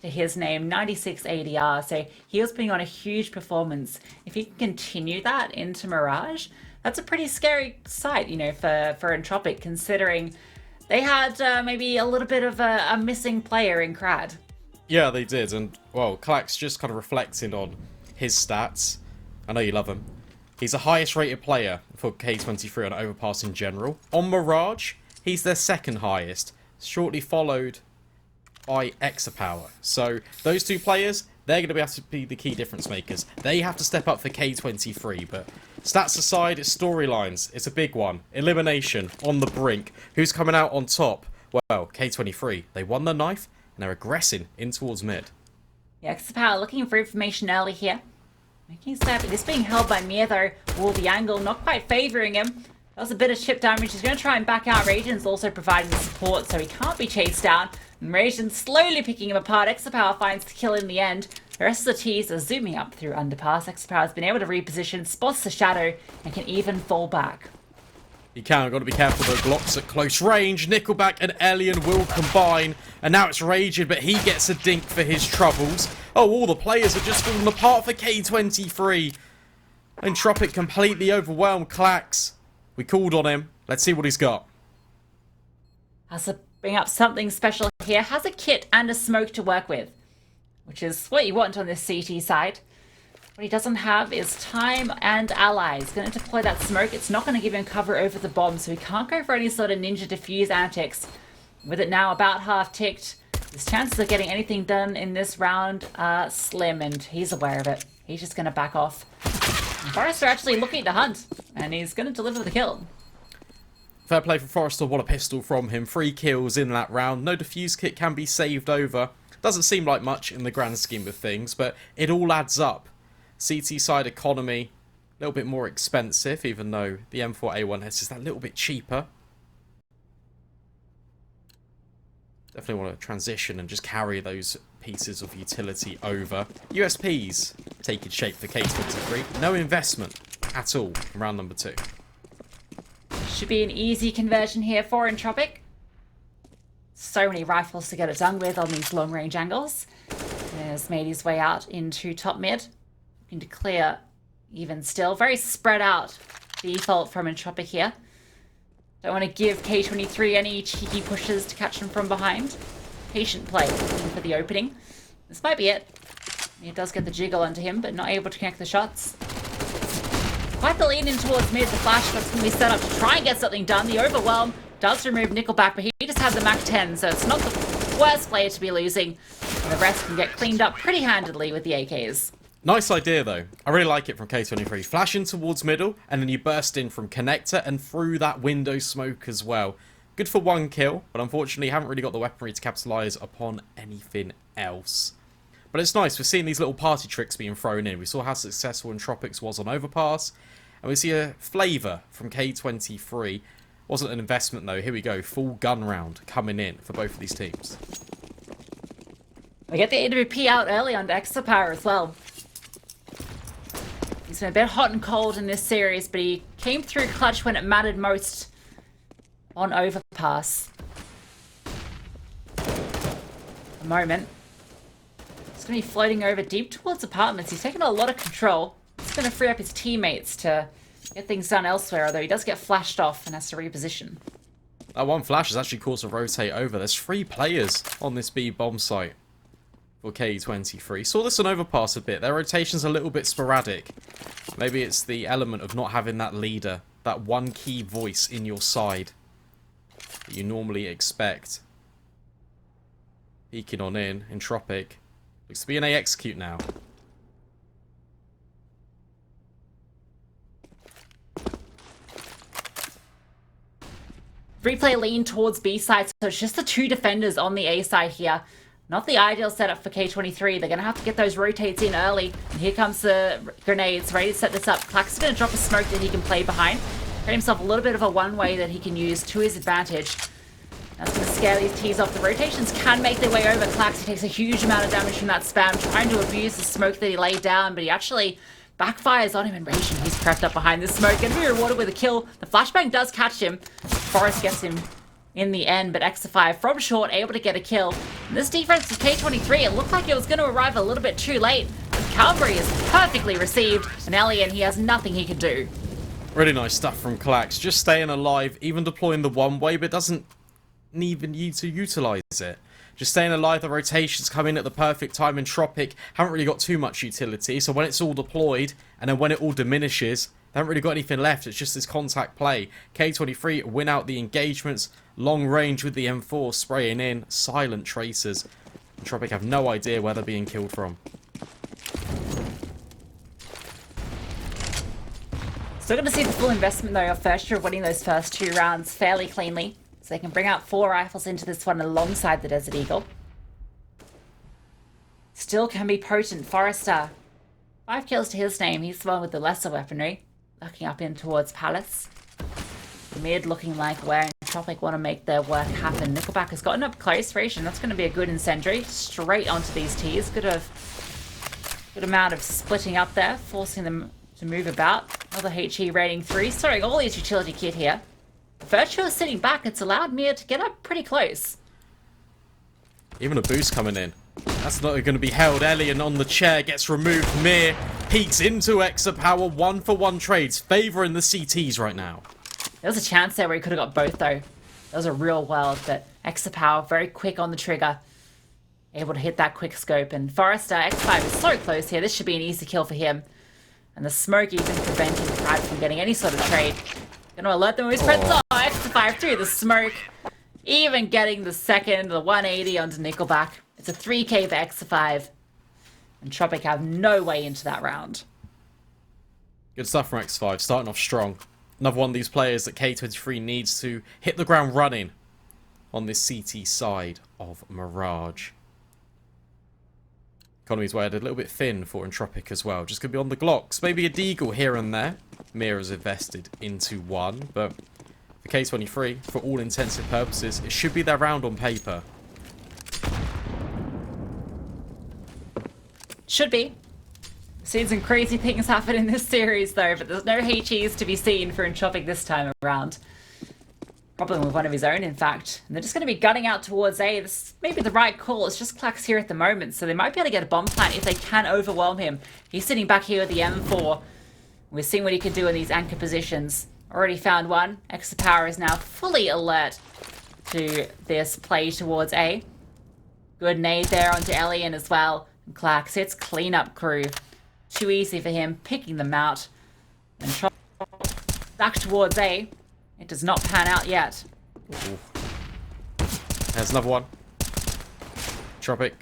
to his name, 96 ADR. So he was putting on a huge performance. If he can continue that into Mirage, that's a pretty scary sight, you know, for Entropiq, considering they had maybe a little bit of a missing player in Crad. Yeah, they did, and, well, Klax just kind of reflecting on his stats. I know you love him. He's the highest rated player for K23 on Overpass in general. On Mirage, he's their second highest, shortly followed by Exapower. So those two players, they're going to have to be the key difference makers. They have to step up for K23, but stats aside, it's storylines. It's a big one. Elimination on the brink. Who's coming out on top? Well, K23. They won the knife, and they're aggressing in towards mid. Yeah, Exapower looking for information early here. Making step. This being held by Mir though. Oh, the angle not quite favouring him. That was a bit of chip damage. He's going to try and back out. Radiant's also providing the support, so he can't be chased down. And Radiant's slowly picking him apart. Exapower finds the kill in the end. The rest of the T's are zooming up through underpass. Exapower has been able to reposition, spots the shadow, and can even fall back. You can, got to be careful though. Glocks at close range. Nickelback and Elian will combine. And now it's Raging, but he gets a dink for his troubles. Oh, all the players are just falling apart for K23. Entropiq completely overwhelmed Klax. We called on him. Let's see what he's got. Has to bring up something special here. Has a kit and a smoke to work with, which is what you want on this CT side. What he doesn't have is time and allies. Going to deploy that smoke. It's not going to give him cover over the bomb, so he can't go for any sort of ninja defuse antics. With it now about half ticked, his chances of getting anything done in this round are slim, and he's aware of it. He's just going to back off. And Forrester actually looking to hunt, and he's going to deliver the kill. Fair play for Forrester. What a pistol from him. 3 kills in that round. No defuse kit can be saved over. Doesn't seem like much in the grand scheme of things, but it all adds up. CT side economy, a little bit more expensive, even though the M4A1S is that little bit cheaper. Definitely want to transition and just carry those pieces of utility over. USPs taking shape for K23. No investment at all in round number 2. Should be an easy conversion here for Entropiq. So many rifles to get it done with on these long range angles. Has made his way out into top mid. Looking to clear even still. Very spread out default from Entropiq here. Don't want to give K23 any cheeky pushes to catch him from behind. Patient play looking for the opening. This might be it. He does get the jiggle onto him, but not able to connect the shots. Quite the lean in towards mid. The flash shot's going to be set up to try and get something done. The overwhelm does remove Nickelback, but he just has the Mach 10, so it's not the worst player to be losing. And the rest can get cleaned up pretty handedly with the AKs. Nice idea though. I really like it from K23. Flashing towards middle, and then you burst in from connector and through that window smoke as well. Good for 1 kill, but unfortunately haven't really got the weaponry to capitalise upon anything else. But it's nice, we're seeing these little party tricks being thrown in. We saw how successful Entropiq was on Overpass, and we see a flavour from K23. Wasn't an investment though. Here we go, full gun round coming in for both of these teams. We get the AWP out early on Exapower as well. He's been a bit hot and cold in this series, but he came through clutch when it mattered most on Overpass. A moment. He's going to be floating over deep towards apartments. He's taken a lot of control. He's going to free up his teammates to get things done elsewhere, although he does get flashed off and has to reposition. That one flash has actually caused a rotate over. There's 3 players on this B bomb site for K23. Saw this on Overpass a bit. Their rotation's a little bit sporadic. Maybe it's the element of not having that leader, that one key voice in your side that you normally expect. Peeking on in, Entropiq. Looks to be an A execute now. Replay lean towards B side, so it's just the 2 defenders on the A side here. Not the ideal setup for K23. They're going to have to get those rotates in early. And here comes the grenades, ready to set this up. Klax is going to drop a smoke that he can play behind. Create himself a little bit of a one-way that he can use to his advantage. That's going to scare these T's off. The rotations can make their way over. Klax, he takes a huge amount of damage from that spam, trying to abuse the smoke that he laid down, but he actually backfires on him, and Raging, he's crept up behind the smoke. Going to be rewarded with a kill. The flashbang does catch him. Forrest gets him in the end, but X5 from short, able to get a kill. And this defense of K23, it looked like it was going to arrive a little bit too late. But Calvary is perfectly received, and Alien, he has nothing he can do. Really nice stuff from Klax. Just staying alive, even deploying the one way, but doesn't even need to utilize it. Just staying alive, the rotations come in at the perfect time. Entropiq haven't really got too much utility, so when it's all deployed, and then when it all diminishes, they haven't really got anything left. It's just this contact play. K23 win out the engagements. Long range with the M4 spraying in. Silent tracers. Entropiq have no idea where they're being killed from. Still going to see the full investment, though, of First Year winning those first 2 rounds fairly cleanly. So they can bring out 4 rifles into this one alongside the Desert Eagle. Still can be potent. Forrester. 5 kills to his name. He's the one with the lesser weaponry. Looking up in towards Palace. Mid looking like where Entropiq want to make their work happen. Nickelback has gotten up close. Ration, that's going to be a good incendiary. Straight onto these T's. Good amount of splitting up there. Forcing them to move about. Another HE rating 3. Throwing all his utility kit here. Virtua is sitting back. It's allowed Mir to get up pretty close. Even a boost coming in. That's not going to be held. Alien on the chair gets removed. Mir peeks into Exapower. 1-for-1 trades. Favouring the CTs right now. There was a chance there where he could have got both, though. That was a real world, but Exapower very quick on the trigger. Able to hit that quick scope. And Forrester, X5 is so close here. This should be an easy kill for him. And the smoke even preventing Pride from getting any sort of trade. Gonna alert them with his friends. Oh, X5 through the smoke. Even getting the second, the 180 onto Nickelback. It's a 3k for X5. And Entropiq have no way into that round. Good stuff from X5, starting off strong. Another one of these players that K23 needs to hit the ground running on this CT side of Mirage. Economy's way a little bit thin for Entropiq as well. Just going to be on the Glocks. Maybe a Deagle here and there. Mira's invested into one, but for K23, for all intensive purposes, it should be their round on paper. Should be. Seen some crazy things happen in this series, though, but there's no HEs to be seen for Entropiq this time around. Problem with one of his own, in fact. And they're just going to be gunning out towards A. This may be the right call. It's just Klax here at the moment, so they might be able to get a bomb plant if they can overwhelm him. He's sitting back here with the M4. We're seeing what he can do in these anchor positions. Already found one. Exapower is now fully alert to this play towards A. Good nade there onto Alien as well. And Klax hits cleanup crew. Too easy for him, picking them out. And back towards A. It does not pan out yet. Ooh. There's another one. Entropiq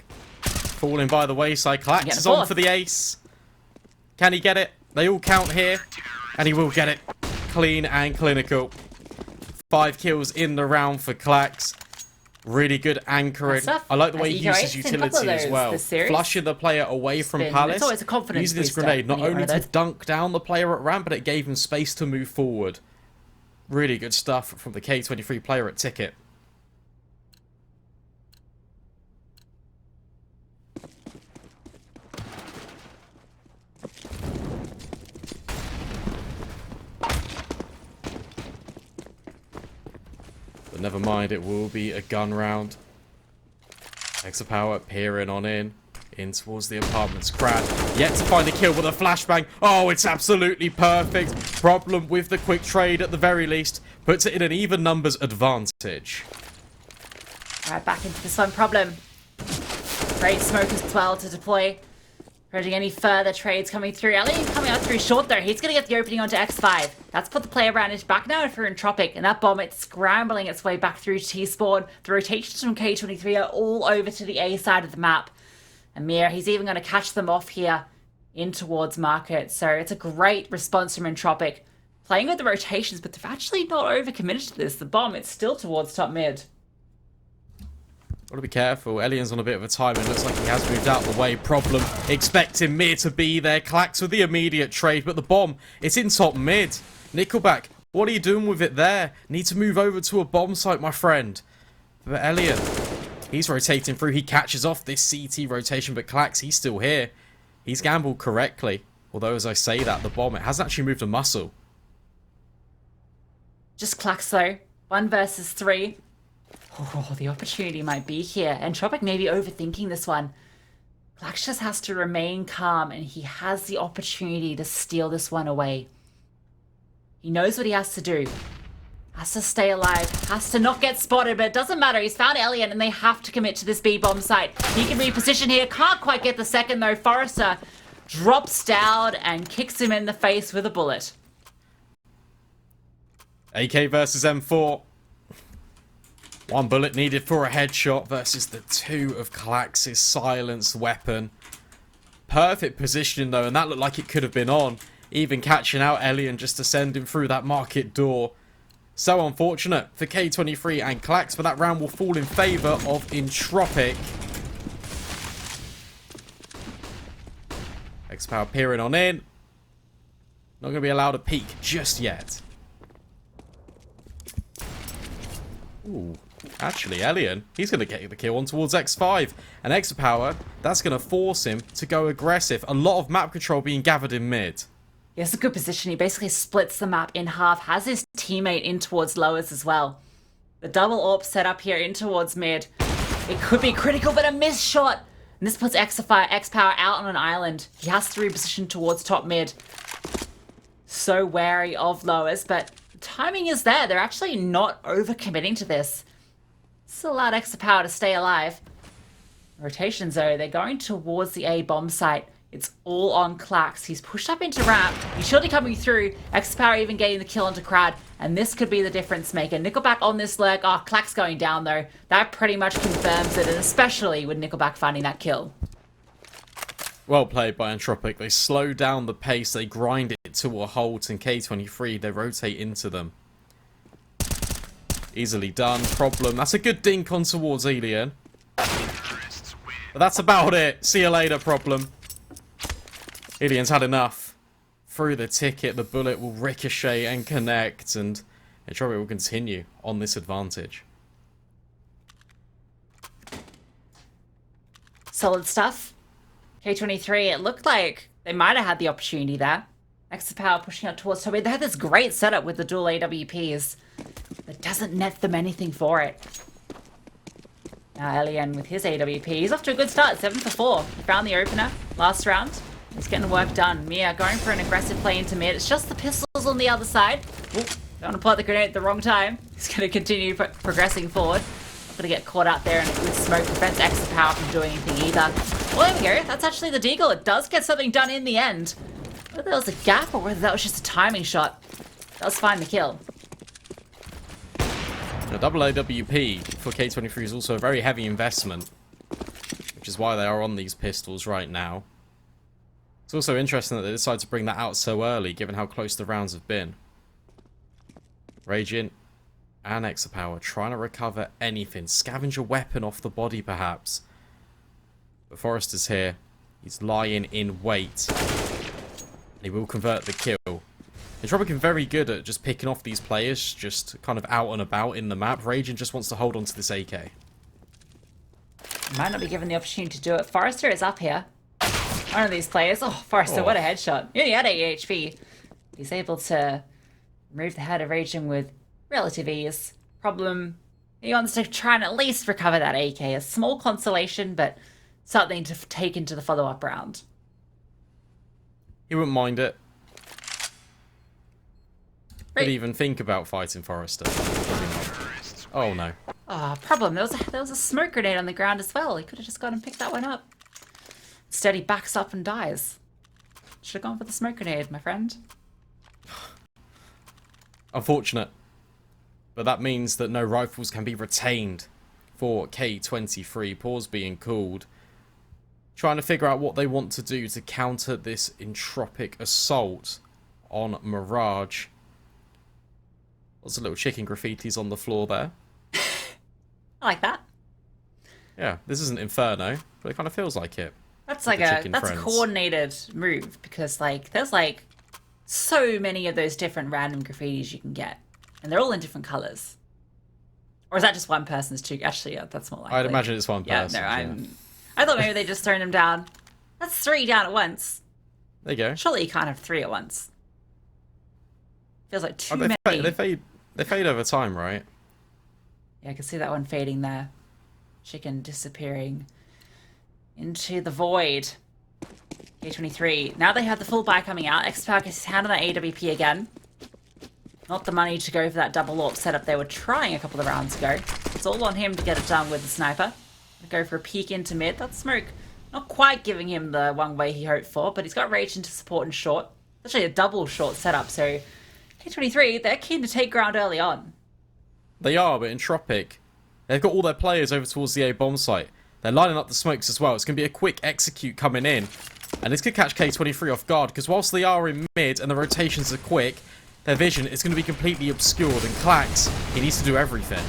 falling by the wayside. Klax is on for the ace. Can he get it? They all count here. And he will get it. Clean and clinical. 5 kills in the round for Klax. Really good anchoring. I like the way he uses utility as well. Flushing the player away from Palace. It's always a confidence using his grenade not only to dunk down the player at ramp, but it gave him space to move forward. Really good stuff from the K23 player at Ticket. But never mind, it will be a gun round. Exapower peering on in towards the apartments. Crad yet to find a kill with a flashbang. Oh, it's absolutely perfect. Problem with the quick trade at the very least. Puts it in an even numbers advantage. Alright, back into this one. Problem. Great smoke as well to deploy. Preventing any further trades coming through. Alien coming out through short though. He's going to get the opening onto X5. That's put the player advantage back now for Entropiq. And that bomb, it's scrambling its way back through to T-Spawn. The rotations from K23 are all over to the A side of the map. Amir, he's even going to catch them off here in towards Market. So it's a great response from Entropiq. Playing with the rotations, but they've actually not overcommitted to this. The bomb, it's still towards top mid. Gotta be careful. Alien's on a bit of a time. It looks like he has moved out the way. Problem. Expecting Mir to be there. Klax with the immediate trade, but the bomb, it's in top mid. Nickelback, what are you doing with it there? Need to move over to a bomb site, my friend. But Alien, he's rotating through. He catches off this CT rotation, but Klax, he's still here. He's gambled correctly. Although, as I say that, the bomb, it hasn't actually moved a muscle. Just Klax though. 1 versus 3. Oh, the opportunity might be here. Entropiq may be overthinking this one. Klax just has to remain calm, and he has the opportunity to steal this one away. He knows what he has to do. Has to stay alive, has to not get spotted, but it doesn't matter. He's found Elian, and they have to commit to this B-bomb site. He can reposition here. Can't quite get the second, though. Forrester drops down and kicks him in the face with a bullet. AK versus M4. One bullet needed for a headshot versus the two of Klax's silenced weapon. Perfect positioning, though, and that looked like it could have been on. Even catching out Elian just to send him through that market door. So unfortunate for K23 and Klax, but that round will fall in favour of Entropiq. X-Power peering on in. Not going to be allowed a peek just yet. Ooh, actually, Elian, he's going to get the kill on towards X5. And X-Power, that's going to force him to go aggressive. A lot of map control being gathered in mid. He has a good position. He basically splits the map in half, has his teammate in towards lowers as well. The double AWP set up here in towards mid. It could be critical, but a missed shot. And this puts X-Power out on an island. He has to reposition towards top mid. So wary of lowers, but the timing is there. They're actually not overcommitting to this. Still allowed X-Power to stay alive. Rotations though, they're going towards the A bomb site. It's all on Klax. He's pushed up into ramp. He's surely coming through. X-Power even getting the kill onto Crad. And this could be the difference maker. Nickelback on this lurk. Oh, Klax going down though. That pretty much confirms it. And especially with Nickelback finding that kill. Well played by Entropiq. They slow down the pace. They grind it to a halt. And K23, they rotate into them. Easily done. Problem. That's a good dink on towards Elian. But that's about it. See you later, Problem. Elian's had enough. Through the ticket, the bullet will ricochet and connect, and Entropiq will continue on this advantage. Solid stuff. K23, it looked like they might have had the opportunity there. X-Power pushing out towards Toby. They had this great setup with the dual AWPs. That doesn't net them anything for it. Now Elian with his AWP. He's off to a good start. 7 for 4. He found the opener last round. He's getting the work done. Mia going for an aggressive play into mid. It's just the pistols on the other side. Ooh, don't want to pull out the grenade at the wrong time. He's going to continue progressing forward. Not going to get caught out there, and with smoke prevents X-Power from doing anything either. Well, there we go. That's actually the deagle. It does get something done in the end. Whether that was a gap or whether that was just a timing shot. Does find the kill. A double AWP for K23 is also a very heavy investment, which is why they are on these pistols right now. It's also interesting that they decided to bring that out so early, given how close the rounds have been. Raging and X-Power trying to recover anything. Scavenge a weapon off the body, perhaps. But Forrester's here. He's lying in wait. He will convert the kill. Entropiq is very good at just picking off these players, just kind of out and about in the map. Raging just wants to hold on to this AK. Might not be given the opportunity to do it. Forrester is up here. One of these players. Oh, Forrester, what a headshot. He only had 8 HP. He's able to remove the head of Raging with relative ease. Problem, he wants to try and at least recover that AK. A small consolation, but something to take into the follow-up round. He wouldn't mind it. Could even think about fighting Forrester. Oh no. Ah, problem. There was a smoke grenade on the ground as well. He could have just gone and picked that one up. Instead, he backs up and dies. Should have gone for the smoke grenade, my friend. Unfortunate. But that means that no rifles can be retained for K23. Pause being called. Trying to figure out what they want to do to counter this Entropiq assault on Mirage. Lots of little chicken graffitis on the floor there. I like that. Yeah, this isn't Inferno, but it kind of feels like it. That's like a coordinated move, because like there's like so many of those different random graffitis you can get, and they're all in different colors. Or is that just one person's too? Actually, yeah, that's more likely. I'd imagine it's one person. No, I thought maybe they just thrown them down. That's 3 down at once. There you go. Surely you can't have 3 at once. Feels like too many. They fade over time, right? Yeah, I can see that one fading there. Chicken disappearing into the void. K23. Now they have the full buy coming out. Xpower gets his hand on that AWP again. Not the money to go for that double AWP setup they were trying a couple of rounds ago. It's all on him to get it done with the sniper. Go for a peek into mid. That smoke not quite giving him the one way he hoped for, but he's got Rage into support and short. It's actually a double short setup, so K23, they're keen to take ground early on. They are, but Entropiq, they've got all their players over towards the A bomb site. They're lining up the smokes as well. It's going to be a quick execute coming in. And this could catch K23 off guard, because whilst they are in mid and the rotations are quick, their vision is going to be completely obscured. And Klax, he needs to do everything.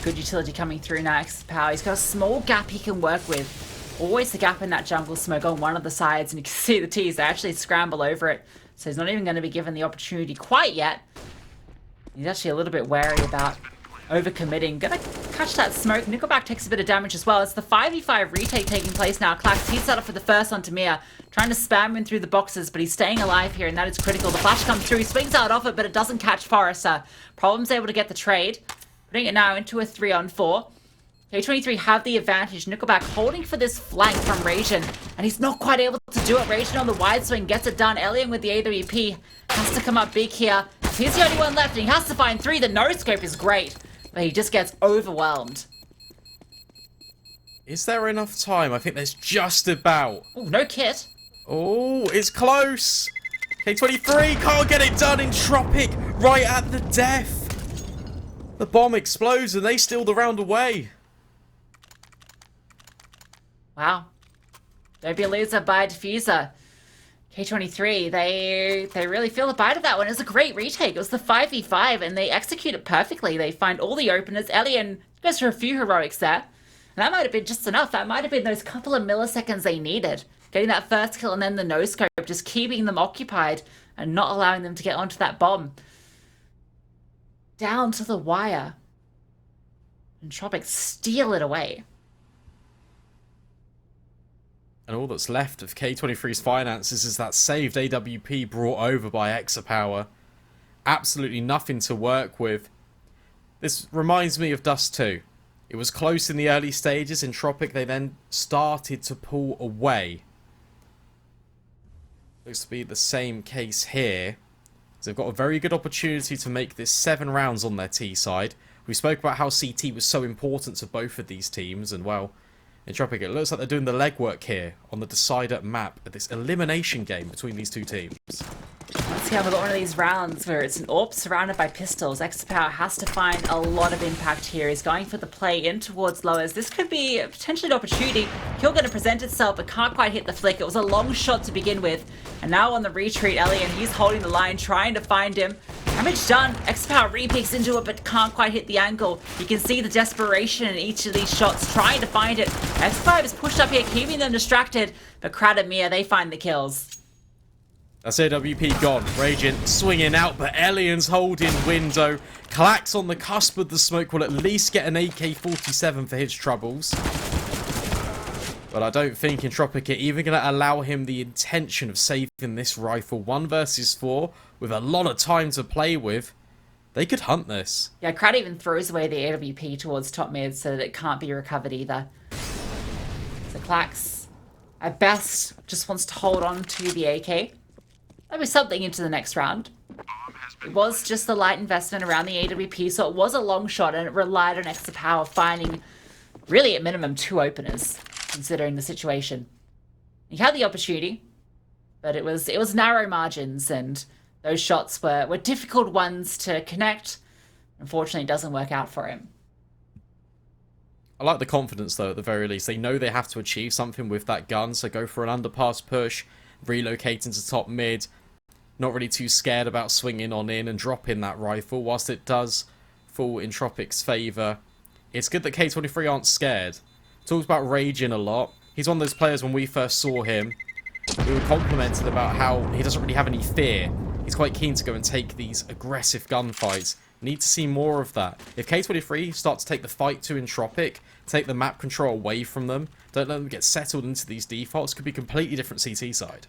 Good utility coming through now, Xpower. He's got a small gap he can work with. Always the gap in that jungle smoke on one of the sides, and you can see the T's, they actually scramble over it. So he's not even going to be given the opportunity quite yet. He's actually a little bit wary about overcommitting. Gonna catch that smoke. Nickelback takes a bit of damage as well. It's the 5v5 retake taking place now. Klax heats that up for the first onto Mia. Trying to spam him through the boxes, but he's staying alive here, and that is critical. The flash comes through. He swings out off it, but it doesn't catch Forrester. Problem's able to get the trade. Putting it now into a 3-on-4. K23 have the advantage. Nickelback holding for this flank from Rajan, and he's not quite able to do it. Rajan on the wide swing gets it done. Elian with the AWP has to come up big here. He's the only one left, and he has to find 3. The no-scope is great, but he just gets overwhelmed. Is there enough time? I think there's just about. Oh, no kit. Oh, it's close. K23 can't get it done. Entropiq right at the death. The bomb explodes, and they steal the round away. Wow. Don't be a loser, buy a diffuser. K23, they really feel the bite of that one. It was a great retake. It was the 5v5, and they execute it perfectly. They find all the openers. Elian goes for a few heroics there. And that might have been just enough. That might have been those couple of milliseconds they needed. Getting that first kill and then the no-scope, just keeping them occupied and not allowing them to get onto that bomb. Down to the wire. Entropiq steal it away. And all that's left of K23's finances is that saved AWP brought over by Exapower. Absolutely nothing to work with. This reminds me of Dust 2. It was close in the early stages. Entropiq, they then started to pull away. Looks to be the same case here. So they've got a very good opportunity to make this 7 rounds on their T side. We spoke about how CT was so important to both of these teams, and well, Entropiq, it looks like they're doing the legwork here on the decider map at this elimination game between these two teams. Once again, we've got one of these rounds where it's an AWP surrounded by pistols. Exapower has to find a lot of impact here. He's going for the play in towards lowers. This could be potentially an opportunity. Kill going to present itself, but can't quite hit the flick. It was a long shot to begin with. And now on the retreat, Elian, he's holding the line, trying to find him. Damage done. Exapower re-peeks into it, but can't quite hit the angle. You can see the desperation in each of these shots, trying to find it. Exapower is pushed up here, keeping them distracted. But Krad and Mia, they find the kills. That's AWP gone. Raging swinging out, but Elian's holding window. Klax on the cusp of the smoke will at least get an AK-47 for his troubles. But I don't think Entropiq are even going to allow him the intention of saving this rifle. 1 versus 4 with a lot of time to play with. They could hunt this. Yeah, Krad even throws away the AWP towards top mid so that it can't be recovered either. So Klax, at best, just wants to hold on to the AK. That'll be something into the next round. It was just a light investment around the AWP, so it was a long shot, and it relied on Exapower finding, really at minimum, 2 openers, considering the situation. He had the opportunity, but it was narrow margins, and those shots were difficult ones to connect. Unfortunately, it doesn't work out for him. I like the confidence, though, at the very least. They know they have to achieve something with that gun, so go for an underpass push, relocate into top mid. Not really too scared about swinging on in and dropping that rifle, whilst it does fall in Entropiq's favour. It's good that K23 aren't scared. Talks about raging a lot. He's one of those players when we first saw him, we were complimented about how he doesn't really have any fear. He's quite keen to go and take these aggressive gunfights. Need to see more of that. If K23 start to take the fight to Entropiq, take the map control away from them, don't let them get settled into these defaults, could be a completely different CT side.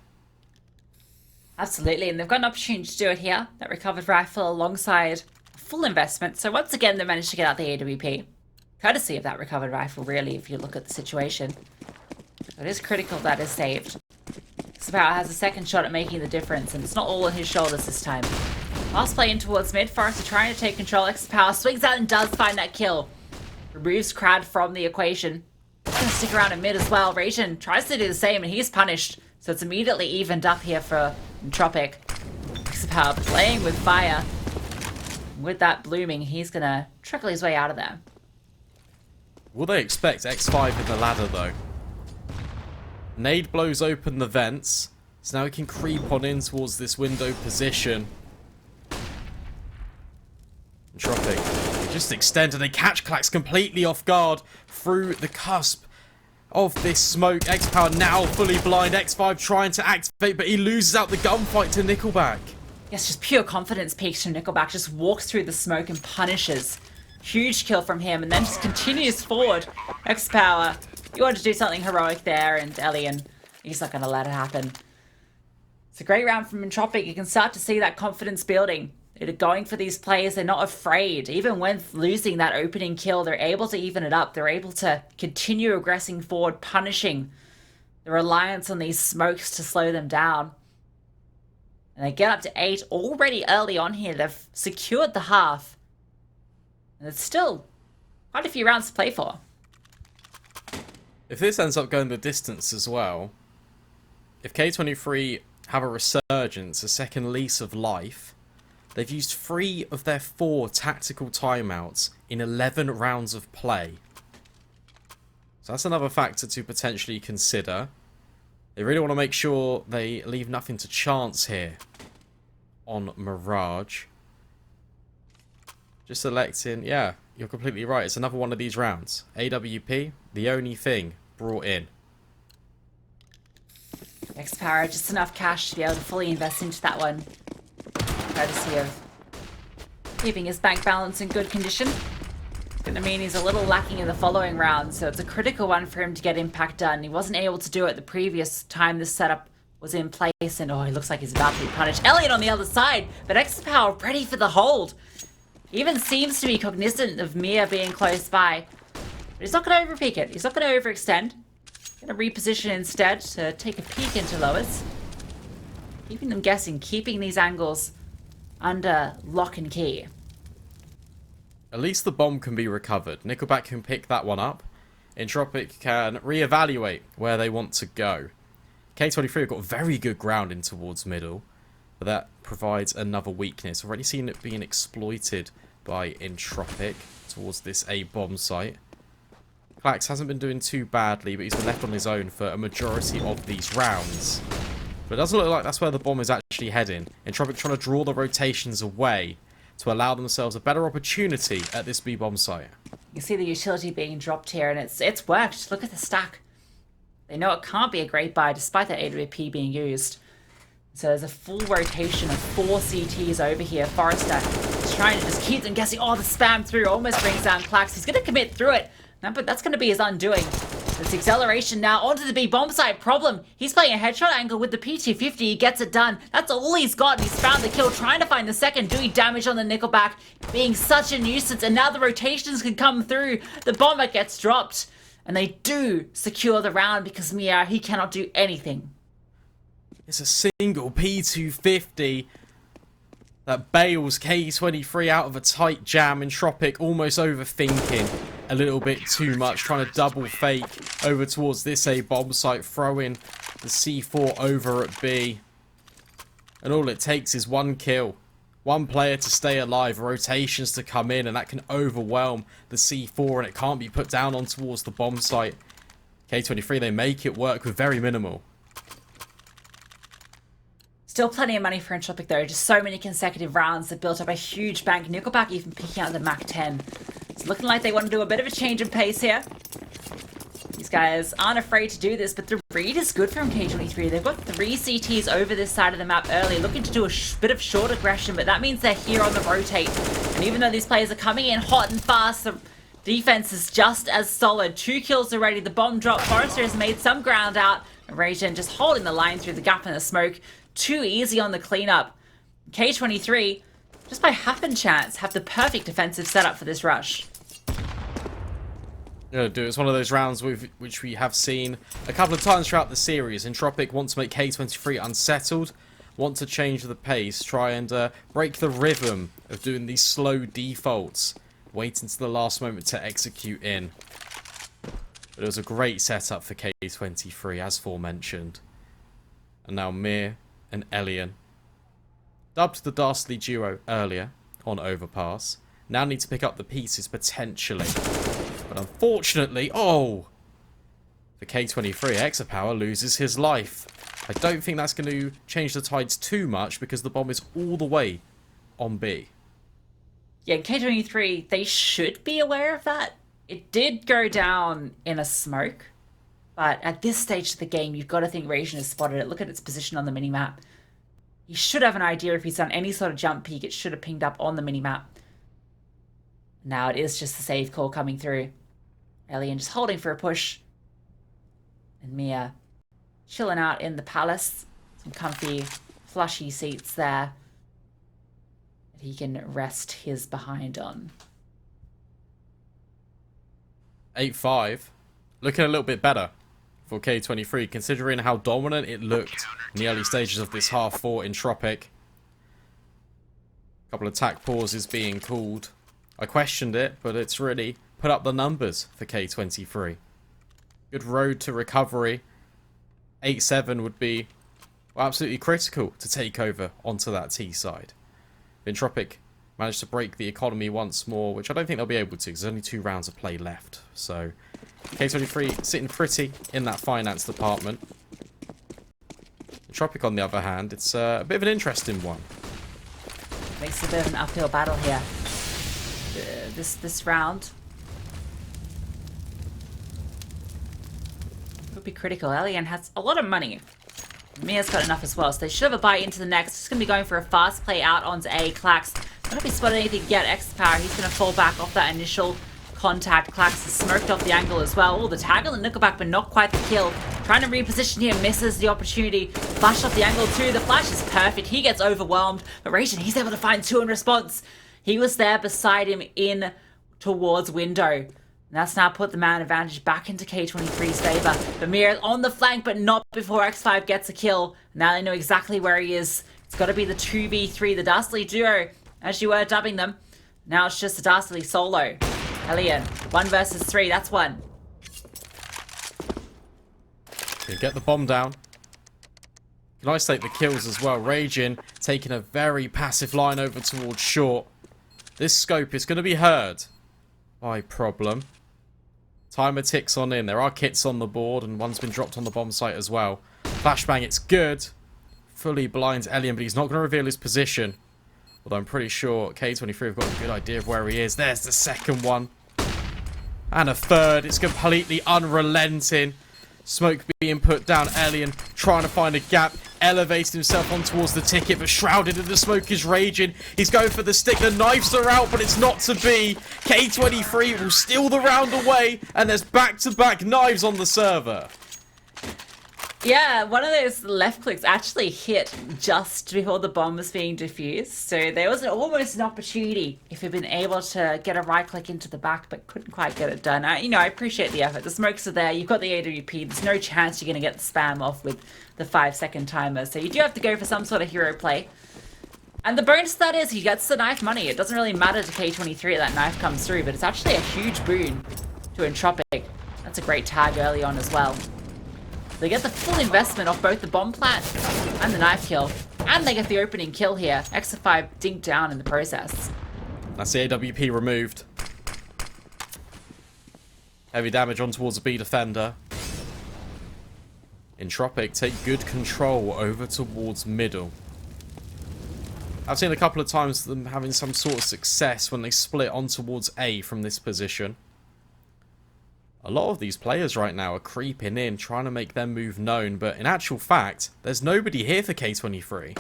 Absolutely, and they've got an opportunity to do it here. That recovered rifle alongside full investment. So once again, they managed to get out the AWP. courtesy of that recovered rifle, really, if you look at the situation. It is critical that is saved. Xppower has a second shot at making the difference, and it's not all on his shoulders this time. Last play in towards mid. Forrester trying to take control. Xppower swings out and does find that kill. Removes Crad from the equation. He's going to stick around in mid as well. Rayton tries to do the same, and he's punished. So it's immediately evened up here for Entropiq. Xppower playing with fire. With that blooming, he's going to trickle his way out of there. Will they expect X5 in the ladder, though? Nade blows open the vents, so now he can creep on in towards this window position. Entropiq just extend, and they catch Clax completely off guard through the cusp of this smoke. Xppower now fully blind. X5 trying to activate, but he loses out the gunfight to Nickelback. Yes, just pure confidence peaks from Nickelback. Just walks through the smoke and punishes. Huge kill from him, and then just continues forward. Xppower, you want to do something heroic there, and Elian, he's not going to let it happen. It's a great round from Entropiq. You can start to see that confidence building. They're going for these players. They're not afraid. Even when losing that opening kill, they're able to even it up. They're able to continue aggressing forward, punishing the reliance on these smokes to slow them down. And they get up to 8 already early on here. They've secured the half. And it's still quite a few rounds to play for. If this ends up going the distance as well, if K23 have a resurgence, a second lease of life, they've used 3 of their 4 tactical timeouts in 11 rounds of play. So that's another factor to potentially consider. They really want to make sure they leave nothing to chance here on Mirage. Just selecting, yeah, you're completely right. It's another one of these rounds. AWP, the only thing brought in. Xppower, just enough cash to be able to fully invest into that one. Courtesy of keeping his bank balance in good condition. Gonna mean he's a little lacking in the following round, so it's a critical one for him to get impact done. He wasn't able to do it the previous time this setup was in place, and oh, he looks like he's about to be punished. Elliot on the other side, but Xppower ready for the hold. He even seems to be cognizant of Mia being close by. But he's not going to overpeak it. He's not going to overextend. Going to reposition instead to take a peek into lowers. Keeping them guessing, keeping these angles under lock and key. At least the bomb can be recovered. Nickelback can pick that one up. Entropiq can reevaluate where they want to go. K23 have got very good ground in towards middle, but that provides another weakness. Already seen it being exploited by Entropiq towards this A bomb site. Clax hasn't been doing too badly, but he's been left on his own for a majority of these rounds. But it doesn't look like that's where the bomb is actually heading. Entropiq trying to draw the rotations away to allow themselves a better opportunity at this B bomb site. You see the utility being dropped here, and it's worked. Look at the stack. They know it can't be a great buy despite that AWP being used. So there's a full rotation of 4 CTs over here. Forrester is trying to just keep them guessing. Oh, the spam through almost brings down Clax. He's going to commit through it. No, but that's going to be his undoing. This acceleration now onto the B bomb site. Problem, he's playing a headshot angle with the P250. He gets it done. That's all he's got. He's found the kill, trying to find the second, doing damage on the Nickelback, being such a nuisance. And now the rotations can come through. The bomber gets dropped. And they do secure the round because Mia, he cannot do anything. It's a single P250 that bails K23 out of a tight jam. Entropiq almost overthinking a little bit too much, trying to double fake over towards this A bomb site, throwing the C4 over at B. And all it takes is one kill. One player to stay alive, rotations to come in, and that can overwhelm the C4, and it can't be put down on towards the bomb site. K23, they make it work with very minimal. Still plenty of money for Entropiq though, just so many consecutive rounds that built up a huge bank. Nickelback even picking out the Mach 10. It's looking like they want to do a bit of a change of pace here. These guys aren't afraid to do this, but the read is good from K23. They've got 3 CTs over this side of the map early, looking to do a bit of short aggression, but that means they're here on the rotate. And even though these players are coming in hot and fast, the defense is just as solid. 2 kills already, the bomb drop. Forrester has made some ground out. Rayton just holding the line through the gap in the smoke. Too easy on the cleanup. K23, just by happen chance, have the perfect defensive setup for this rush. It's one of those rounds which we have seen a couple of times throughout the series. Entropiq want to make K23 unsettled, want to change the pace, try and break the rhythm of doing these slow defaults, wait until the last moment to execute in. But it was a great setup for K23, as forementioned. And now Mir and Elian, dubbed the Dastly duo earlier on Overpass, now need to pick up the pieces potentially. But unfortunately, the K23 Exapower loses his life. I don't think that's going to change the tides too much because the bomb is all the way on B. Yeah, K23, they should be aware of that. It did go down in a smoke, but at this stage of the game, you've got to think Radiant has spotted it. Look at its position on the minimap. He should have an idea if he's done any sort of jump peek. It should have pinged up on the minimap. Now it is just the save call coming through. Elian just holding for a push. And Mia chilling out in the palace. Some comfy, flushy seats there that he can rest his behind on. 8-5. Looking a little bit better for K23, considering how dominant it looked in the early stages of this half for Entropiq. A couple of attack pauses being called. I questioned it, but it's really put up the numbers for K23. Good road to recovery. 8-7 would be absolutely critical to take over onto that T side. Entropiq managed to break the economy once more, which I don't think they'll be able to because there's only 2 rounds of play left. So K23 sitting pretty in that finance department. Entropiq, on the other hand, it's a bit of an interesting one. Makes a bit of an uphill battle here. This round would be critical. Elian has a lot of money. Mia's got enough as well, so they should have a buy into the next. Just going to be going for a fast play out onto A. Clax, not be spotted anything yet. X-Power, he's going to fall back off that initial contact. Clax is smoked off the angle as well. Oh, the tag on the Nickelback, but not quite the kill. Trying to reposition here, misses the opportunity. Flash off the angle too. The flash is perfect. He gets overwhelmed, but Radiant, he's able to find 2 in response. He was there beside him in towards window. And that's now put the man advantage back into K23's favour. Bamir on the flank, but not before X5 gets a kill. Now they know exactly where he is. It's got to be the 2v3, the Dastly duo, as you were dubbing them. Now it's just the Dastly solo. Elian, 1 versus 3, that's 1. Okay, get the bomb down. Can isolate the kills as well. Raging, taking a very passive line over towards short. This scope is going to be heard by Problem. Timer ticks on in. There are kits on the board, and one's been dropped on the bomb site as well. Flashbang, it's good. Fully blinds Elian, but he's not going to reveal his position. Although I'm pretty sure K23 have got a good idea of where he is. There's the second one. And a third. It's completely unrelenting. Smoke being put down. Elian trying to find a gap. Elevates himself on towards the ticket, but shrouded in the smoke is Raging. He's going for the stick. The knives are out, but it's not to be. K23 will steal the round away, and there's back-to-back knives on the server. Yeah, one of those left clicks actually hit just before the bomb was being defused. So there was almost an opportunity if he'd been able to get a right click into the back, but couldn't quite get it done. I appreciate the effort. The smokes are there. You've got the AWP. There's no chance you're going to get the spam off with the 5-second timer. So you do have to go for some sort of hero play. And the bonus to that is he gets the knife money. It doesn't really matter to K23 that knife comes through, but it's actually a huge boon to Entropiq. That's a great tag early on as well. They get the full investment off both the bomb plant and the knife kill. And they get the opening kill here. X5 dinked down in the process. That's the AWP removed. Heavy damage on towards the B defender. Entropiq take good control over towards middle. I've seen a couple of times them having some sort of success when they split on towards A from this position. A lot of these players right now are creeping in, trying to make their move known, but in actual fact, there's nobody here for K23.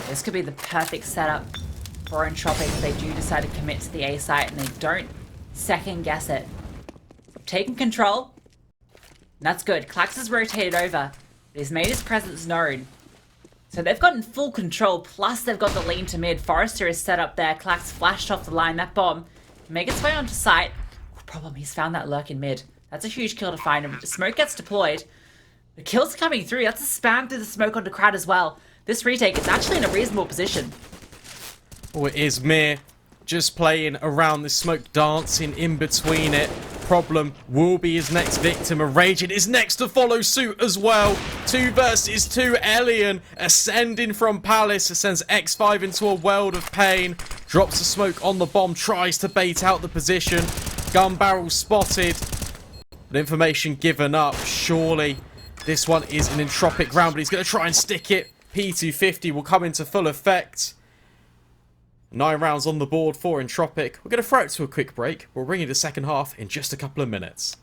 This could be the perfect setup for Entropiq if they do decide to commit to the A site and they don't second guess it. Taking control, that's good. Clax has rotated over, but he's made his presence known. So they've gotten full control, plus they've got the lean to mid. Forrester is set up there. Clax flashed off the line. That bomb can make its way onto site. problem. He's found that lurk in mid. That's a huge kill to find him. Smoke gets deployed. The kill's coming through. That's a spam through the smoke onto Crad as well. This retake is actually in a reasonable position. Oh, it is Mir just playing around the smoke, dancing in between it. Problem will be his next victim. A Raging is next to follow suit as well. 2 versus 2. Elian ascending from Palace. Sends X5 into a world of pain. Drops the smoke on the bomb. Tries to bait out the position. Gun barrel spotted. But information given up. Surely this one is an Entropiq round, but he's going to try and stick it. P250 will come into full effect. 9 rounds on the board for Entropiq. We're going to throw it to a quick break. We'll bring you the second half in just a couple of minutes.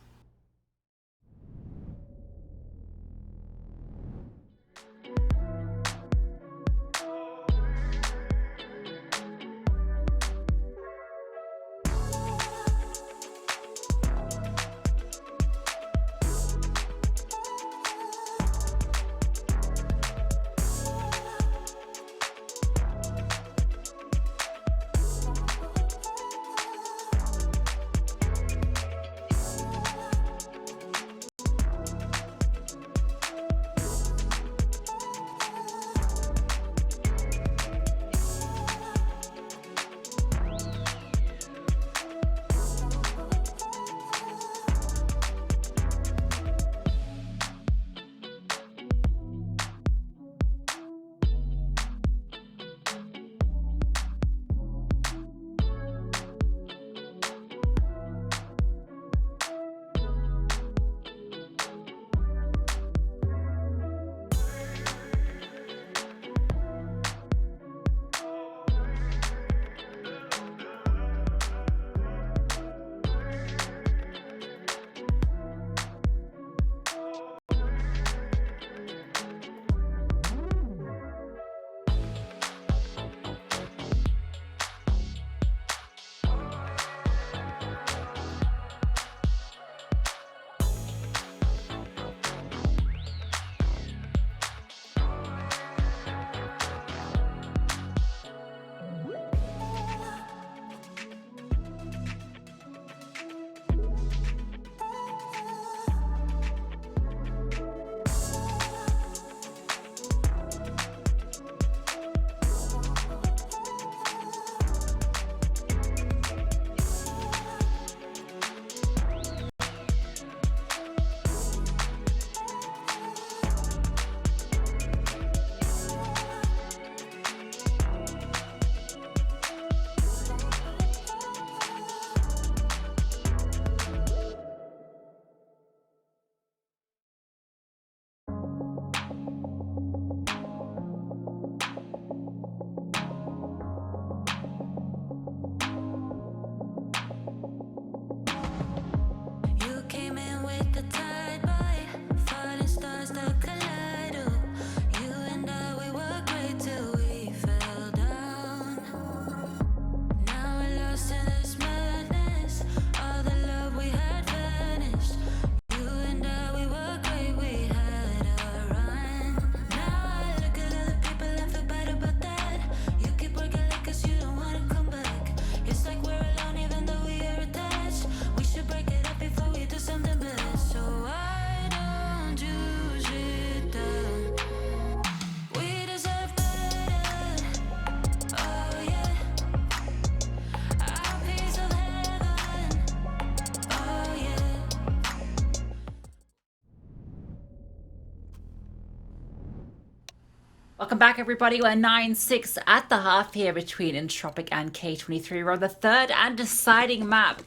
Welcome back, everybody. We're 9-6 at the half here between Entropiq and K23. We're on the third and deciding map.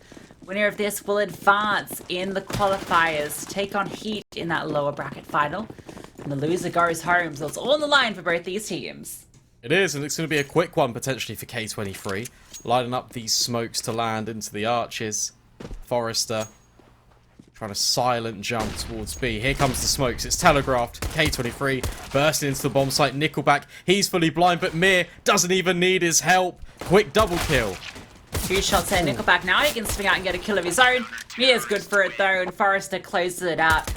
Winner of this will advance in the qualifiers, take on Heat in that lower bracket final, and the loser goes home. So it's all on the line for both these teams. It is, and it's going to be a quick one potentially for K23. Lining up these smokes to land into the arches. Forrester trying to silent jump towards B. Here comes the smokes. It's telegraphed. K23 bursting into the bomb site. Nickelback, he's fully blind, but Mir doesn't even need his help. Quick double kill. 2 shots there. Nickelback now he can swing out and get a kill of his own. Mir's good for it though, and Forrester closes it out.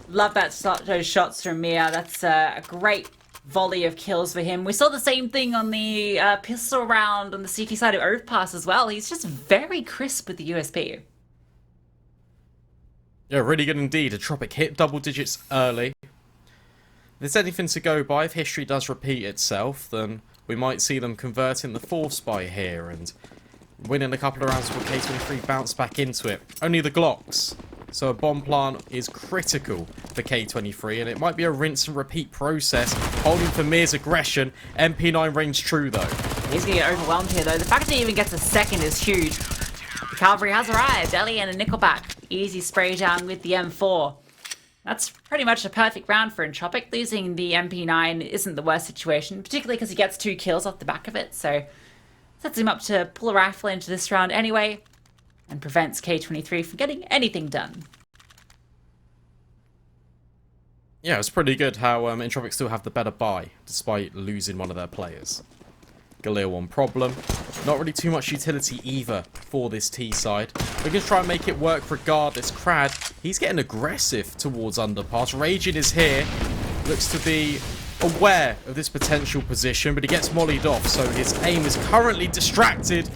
Love those shots from Mir. That's a great volley of kills for him. We saw the same thing on the pistol round on the CT side of Overpass as well. He's just very crisp with the USP. Yeah, really good indeed. Entropiq hit double digits early. If there's anything to go by, if history does repeat itself, then we might see them converting the force by here and winning a couple of rounds before K23 bounce back into it. Only the Glocks. So a bomb plant is critical for K23, and it might be a rinse and repeat process. Holding for Mir's aggression. MP9 reigns true, though. He's going to get overwhelmed here, though. The fact that he even gets a second is huge. The cavalry has arrived. Ellie and a Nickelback. Easy spray down with the M4. That's pretty much a perfect round for Entropiq. Losing the MP9 isn't the worst situation, particularly because he gets 2 kills off the back of it, so sets him up to pull a rifle into this round anyway, and prevents K23 from getting anything done. Yeah, it's pretty good how Entropiq still have the better buy, despite losing one of their players. Galil on problem. Not really too much utility either for this T side. We're going to try and make it work regardless. Crad, he's getting aggressive towards underpass. Raging is here. Looks to be aware of this potential position, but he gets mollied off, so his aim is currently distracted.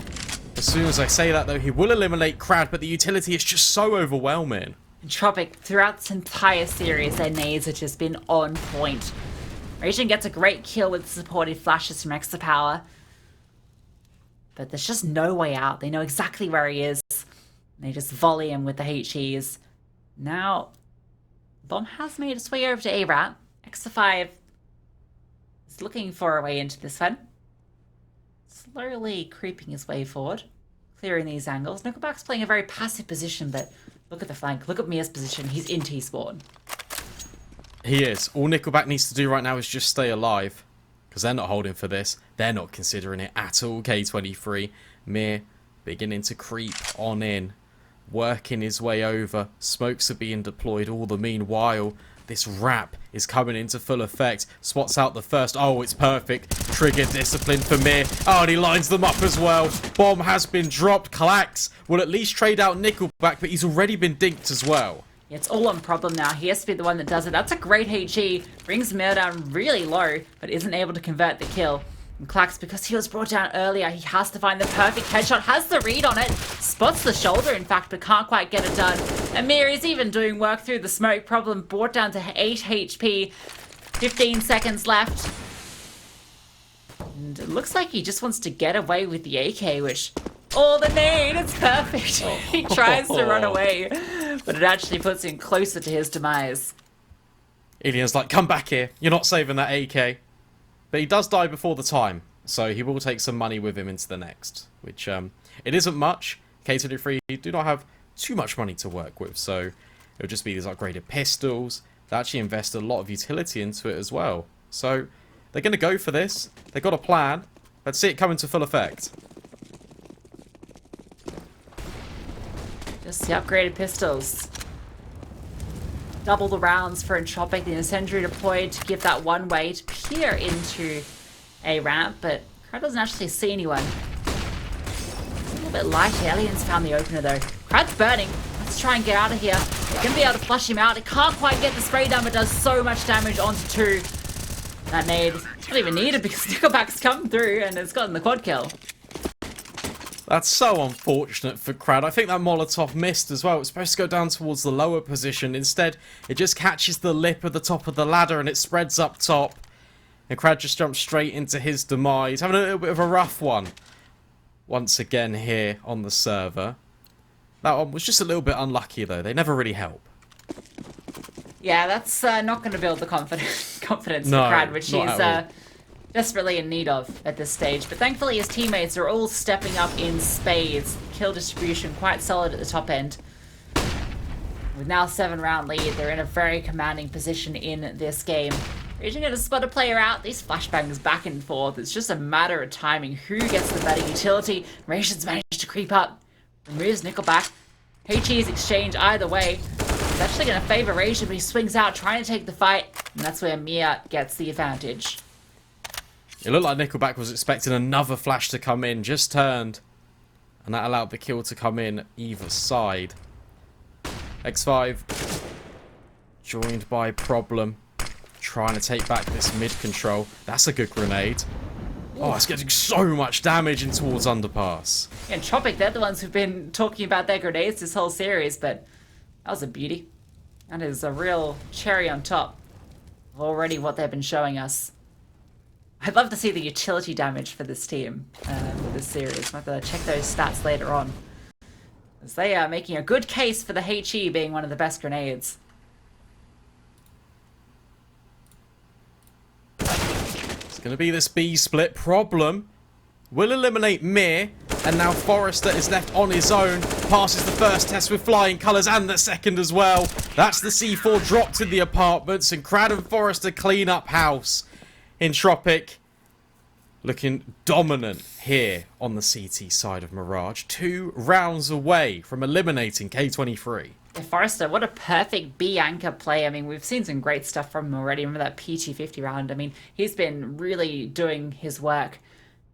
As soon as I say that, though, he will eliminate Crad, but the utility is just so overwhelming. Entropiq, throughout this entire series, their nades have just been on point. Raging gets a great kill with supported flashes from Extra Power, but there's just no way out. They know exactly where he is. They just volley him with the HEs. Now, Bomb has made its way over to A-Rat. X5 is looking for a way into this one. Slowly creeping his way forward, clearing these angles. Nickelback's playing a very passive position, but look at the flank. Look at Mir's position. He's in T-spawn. He is. All Nickelback needs to do right now is just stay alive, because they're not holding for this. They're not considering it at all. K23. Mir beginning to creep on in, working his way over. Smokes are being deployed all the meanwhile. This wrap is coming into full effect. Spots out the first. Oh, it's perfect. Trigger discipline for Mir. Oh, and he lines them up as well. Bomb has been dropped. Klax will at least trade out Nickelback, but he's already been dinked as well. It's all on problem now. He has to be the one that does it. That's a great HE. Brings Mir down really low, but isn't able to convert the kill. And Klax, because he was brought down earlier, he has to find the perfect headshot. Has the read on it. Spots the shoulder, in fact, but can't quite get it done. And Mir is even doing work through the smoke. Problem brought down to 8 HP. 15 seconds left. And it looks like he just wants to get away with the AK, which... Oh, the nade! It's perfect! He tries to run away, but it actually puts him closer to his demise. Ilian's like, come back here. You're not saving that AK. But he does die before the time, so he will take some money with him into the next, which it isn't much. K23 do not have too much money to work with, so it'll just be these upgraded pistols. They actually invest a lot of utility into it as well. So they're going to go for this. They've got a plan. Let's see it come into full effect. Just the upgraded pistols. Double the rounds for Entropiq. The incendiary deployed to give that one way to peer into a ramp, but Crad doesn't actually see anyone. It's a little bit light. Aliens found the opener though. Crad's burning. Let's try and get out of here. They're going to be able to flush him out. It can't quite get the spray down, but does so much damage onto 2. That nade is not even needed because Nickelback's come through and it's gotten the quad kill. That's so unfortunate for Crad. I think that Molotov missed as well. It was supposed to go down towards the lower position. Instead, it just catches the lip of the top of the ladder and it spreads up top. And Crad just jumps straight into his demise. Having a little bit of a rough one once again here on the server. That one was just a little bit unlucky though. They never really help. Yeah, that's not going to build the confidence for Crad, which he's desperately in need of at this stage. But thankfully his teammates are all stepping up in spades. Kill distribution quite solid at the top end. With now 7-round lead, they're in a very commanding position in this game. Reaching to spot a player out, these flashbangs back and forth. It's just a matter of timing who gets the better utility. Ration's managed to creep up. Removes Nickelback. HE's exchange either way. It's actually going to favour Ration, but he swings out trying to take the fight. And that's where Mir gets the advantage. It looked like Nickelback was expecting another flash to come in, just turned. And that allowed the kill to come in either side. X5 joined by Problem. Trying to take back this mid control. That's a good grenade. Oh, it's getting so much damage in towards underpass. Entropiq, they're the ones who've been talking about their grenades this whole series, but That was a beauty. That is a real cherry on top of already what they've been showing us. I'd love to see the utility damage for this team, for this series. I'll have to check those stats later on, as they are making a good case for the HE being one of the best grenades. It's going to be this B split. Problem will eliminate Mir, and now Forrester is left on his own. Passes the first test with flying colours and the second as well. That's the C4 dropped in the apartments, and Crad and Forrester clean up house. Entropiq looking dominant here on the CT side of Mirage. 2 rounds away from eliminating K23. Yeah, Forrester, what a perfect B anchor play. I mean, we've seen some great stuff from him already. Remember that P250 round? I mean, he's been really doing his work.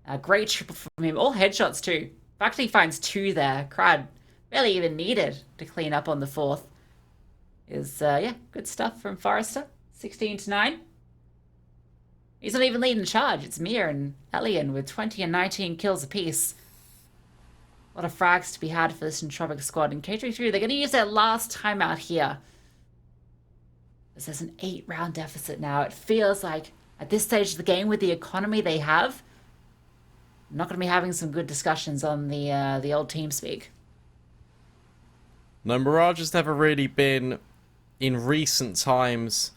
A great triple from him. All headshots too. In fact, he finds 2 there. Crad barely even needed to clean up on the 4th. Yeah, good stuff from Forrester. 16-9. He's not even leading the charge. It's Mir and Elian with 20 and 19 kills apiece. A lot of frags to be had for this Entropiq squad. And K23, they're going to use their last timeout here. As there's an 8-round deficit now. It feels like at this stage of the game, with the economy they have, I'm not going to be having some good discussions on the old TeamSpeak. No, Mirage has never really been, in recent times,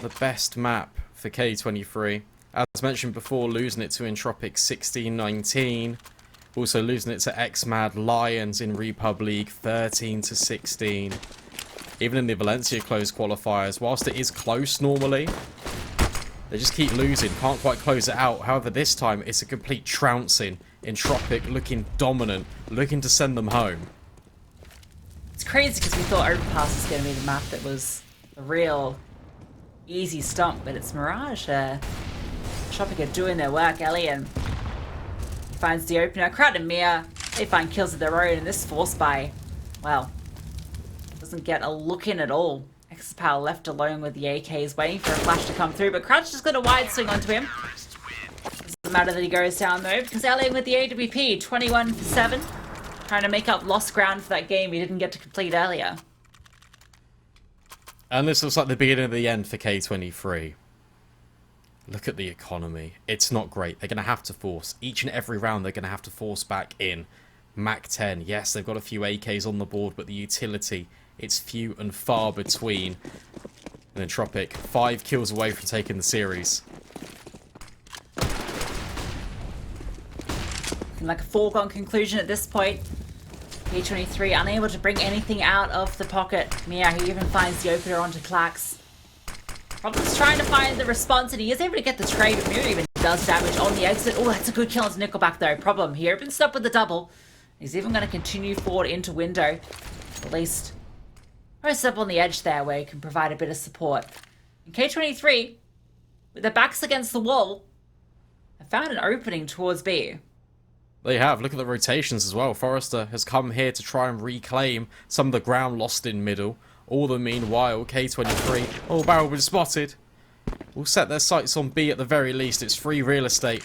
the best map for K23. As mentioned before, losing it to Entropiq 16-19. Also losing it to XMAD Lions in Repub League 13-16. Even in the Valencia closed qualifiers, whilst it is close normally, they just keep losing, can't quite close it out. However, this time it's a complete trouncing. Entropiq looking dominant, looking to send them home. It's crazy because we thought Overpass was going to be the map that was a real easy stomp, but it's Mirage. Entropiq are doing their work. Elian finds the opener. Crowd and Mir, they find kills of their own, and this force buy, well, doesn't get a look in at all. Xpow left alone with the AKs, waiting for a flash to come through, but Crouch just got a wide swing onto him. Doesn't matter that he goes down though, because Elian with the AWP, 21 for 7, trying to make up lost ground for that game he didn't get to complete earlier. And this looks like the beginning of the end for K23. Look at the economy. It's not great. They're going to have to force. Each and every round they're going to have to force back in. Mac 10. Yes, they've got a few AKs on the board, but the utility, it's few and far between. And Entropiq, 5 kills away from taking the series. Looking like a foregone conclusion at this point. K23 unable to bring anything out of the pocket. Mia, he even finds the opener onto Clax. Problem's trying to find the response, and he is able to get the trade, but Mia even does damage on the exit. Oh, that's a good kill onto Nickelback though. Problem, he opens up with the double. He's even going to continue forward into window. At least post up on the edge there where he can provide a bit of support. And K23, with their backs against the wall, have found an opening towards B. They have. Look at the rotations as well. Forrester has come here to try and reclaim some of the ground lost in middle. All the meanwhile, K23, oh, barrel been spotted. Will set their sights on B at the very least. It's free real estate.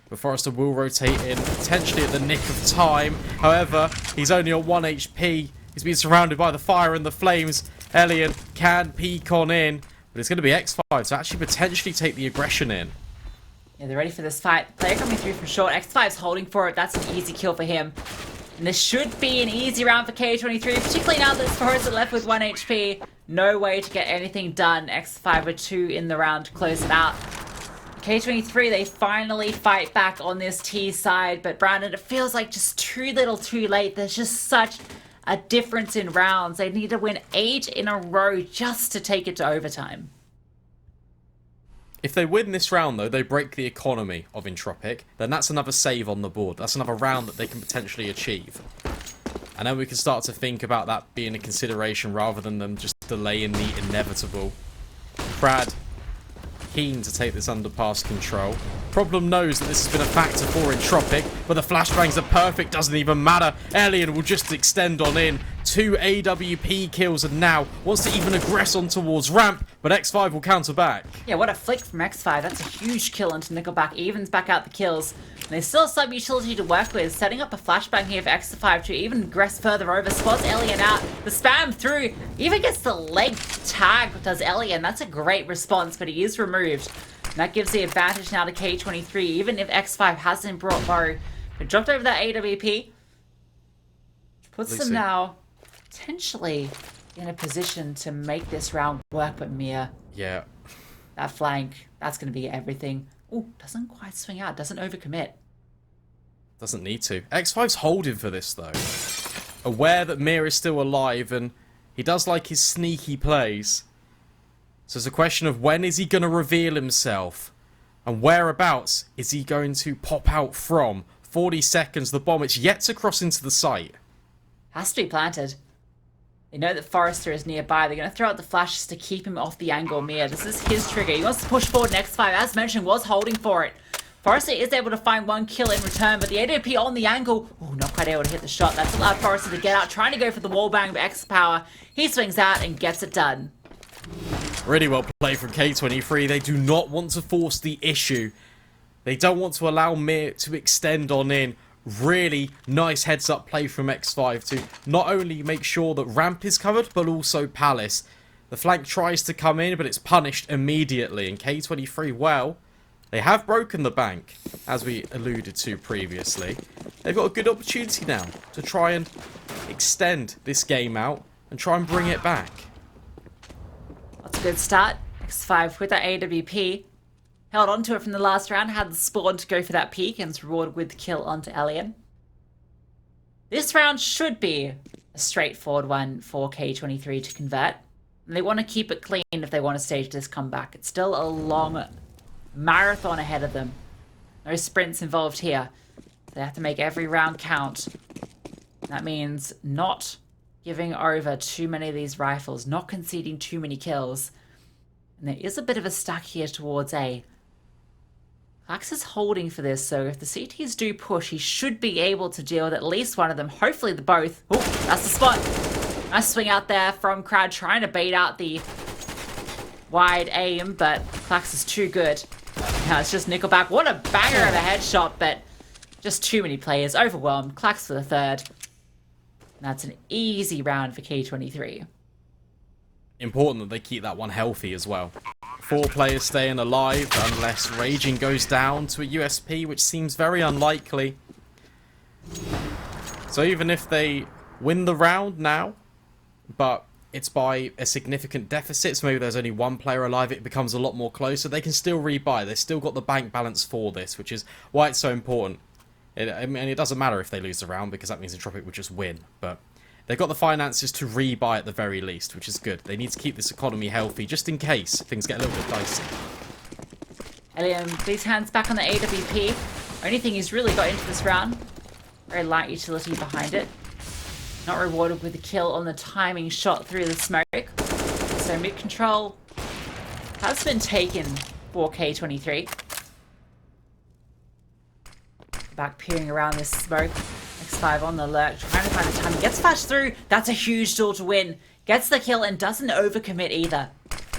But Forrester will rotate in, potentially at the nick of time. However, he's only on 1 HP. He's been surrounded by the fire and the flames. Elian can peek on in, but it's going to be X5 to actually potentially take the aggression in. Yeah, they're ready for this fight. Player coming through from short. X5's holding for it. That's an easy kill for him. And this should be an easy round for K23, particularly now that Forrester left with 1 HP. No way to get anything done. X5 with 2 in the round to close it out. K23, they finally fight back on this T side, but Brandon, it feels like just too little too late. There's just such a difference in rounds. They need to win 8 in a row just to take it to overtime. If they win this round, though, they break the economy of Entropiq, then that's another save on the board. That's another round that they can potentially achieve. And then we can start to think about that being a consideration rather than them just delaying the inevitable. Brad, keen to take this underpass control. Problem knows that this has been a factor for Entropiq, but the flashbangs are perfect, doesn't even matter. Elian will just extend on in. 2 AWP kills and now wants to even aggress on towards ramp, but X5 will counter back. Yeah, what a flick from X5. That's a huge kill into Nickelback. Evens back out the kills. And there's still some utility to work with. Setting up a flashbang here for X5 to even aggress further over. Spots Elian out. The spam through. Even gets the leg tag, does Elian. That's a great response, but he is removed. And that gives the advantage now to K23, even if X5 hasn't brought low. But dropped over that AWP. Puts them now potentially in a position to make this round work, but Mir. Yeah. That flank, that's going to be everything. Oh, doesn't quite swing out, doesn't overcommit. Doesn't need to. X5's holding for this, though. Aware that Mir is still alive, and he does like his sneaky plays. So it's a question of when is he going to reveal himself? And whereabouts is he going to pop out from? 40 seconds, the bomb, it's yet to cross into the site. Has to be planted. They know that Forrester is nearby. They're going to throw out the flashes to keep him off the angle. Mir, this is his trigger. He wants to push forward. X5, as mentioned, was holding for it. Forrester is able to find one kill in return, but the AWP on the angle, oh, not quite able to hit the shot. That's allowed Forrester to get out, trying to go for the wall bang, but X-Power, he swings out and gets it done. Really well played from K23. They do not want to force the issue. They don't want to allow Mir to extend on in. Really nice heads-up play from X5 to not only make sure that ramp is covered, but also Palace. The flank tries to come in, but it's punished immediately. And K23, well, they have broken the bank, as we alluded to previously. They've got a good opportunity now to try and extend this game out and try and bring it back. That's a good start. X5 with that AWP. Held onto it from the last round, had the spawn to go for that peek, and it's rewarded with the kill onto Elian. This round should be a straightforward one for K23 to convert. And they want to keep it clean if they want to stage this comeback. It's still a long marathon ahead of them. No sprints involved here. They have to make every round count. That means not giving over too many of these rifles, not conceding too many kills. And there is a bit of a stack here towards A. Clax is holding for this, so if the CTs do push, he should be able to deal with at least one of them, hopefully the both. Oh, that's the spot. Nice swing out there from Crad, trying to bait out the wide aim, but Clax is too good. Now it's just Nickelback. What a banger of a headshot, but just too many players, overwhelmed. Clax for the third. And that's an easy round for K23. Important that they keep that one healthy as well. 4 players staying alive unless Raging goes down to a USP, which seems very unlikely. So even if they win the round now, but it's by a significant deficit, so maybe there's only 1 player alive, it becomes a lot more closer, they can still rebuy. They've still got the bank balance for this, which is why it's so important. I mean, it doesn't matter if they lose the round, because that means Entropiq would just win, but they've got the finances to rebuy at the very least, which is good. They need to keep this economy healthy, just in case things get a little bit dicey. Elian, these hands back on the AWP. Only thing he's really got into this round. Very light utility behind it. Not rewarded with a kill on the timing shot through the smoke. So mid-control has been taken for K23. Back peering around this smoke. X5 on the lurk, trying to find the time. Gets flashed through. That's a huge duel to win. Gets the kill and doesn't overcommit either.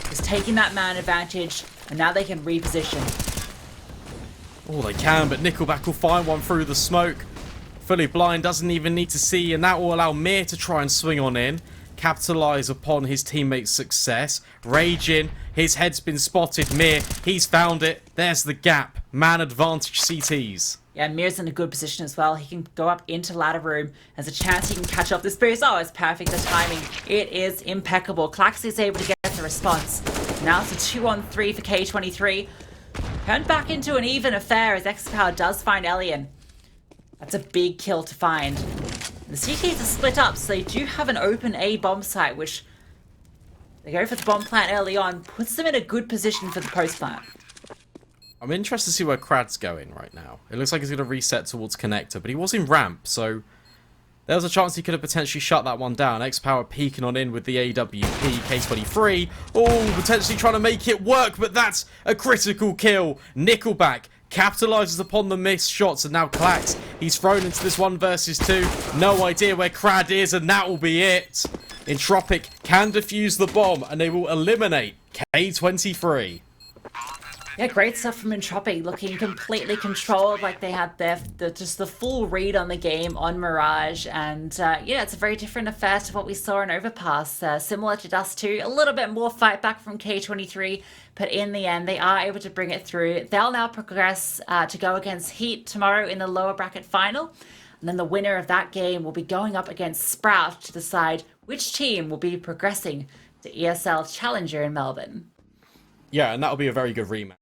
Just taking that man advantage, and now they can reposition. Oh, they can, but Nickelback will find one through the smoke. Fully blind, doesn't even need to see, and that will allow Mir to try and swing on in. Capitalise upon his teammate's success. Raging, his head's been spotted. Mir, he's found it. There's the gap. Man advantage CTs. Yeah, Mir's in a good position as well. He can go up into ladder room. There's a chance he can catch up this boost. Oh, it's perfect. The timing, it is impeccable. Clax is able to get the response. Now it's a 2-on-3 for K23. Turned back into an even affair as X-Power does find Elian. That's a big kill to find. The CTs are split up, so they do have an open A bomb site, which they go for the bomb plant early on, puts them in a good position for the post plant. I'm interested to see where Crad's going right now. It looks like he's going to reset towards connector, but he was in ramp, so there was a chance he could have potentially shut that one down. X-Power peeking on in with the AWP, K23. Oh, potentially trying to make it work, but that's a critical kill. Nickelback capitalizes upon the missed shots, and now Clax, he's thrown into this 1 versus 2. No idea where Crad is, and that will be it. Entropiq can defuse the bomb, and they will eliminate K23. Yeah, great stuff from Entropiq, looking completely controlled, like they had just the full read on the game on Mirage, and yeah, it's a very different affair to what we saw in Overpass. Similar to Dust 2, a little bit more fight back from K23, but in the end, they are able to bring it through. They'll now progress to go against Heat tomorrow in the lower bracket final, and then the winner of that game will be going up against Sprout to decide which team will be progressing to ESL Challenger in Melbourne. Yeah, and that'll be a very good rematch.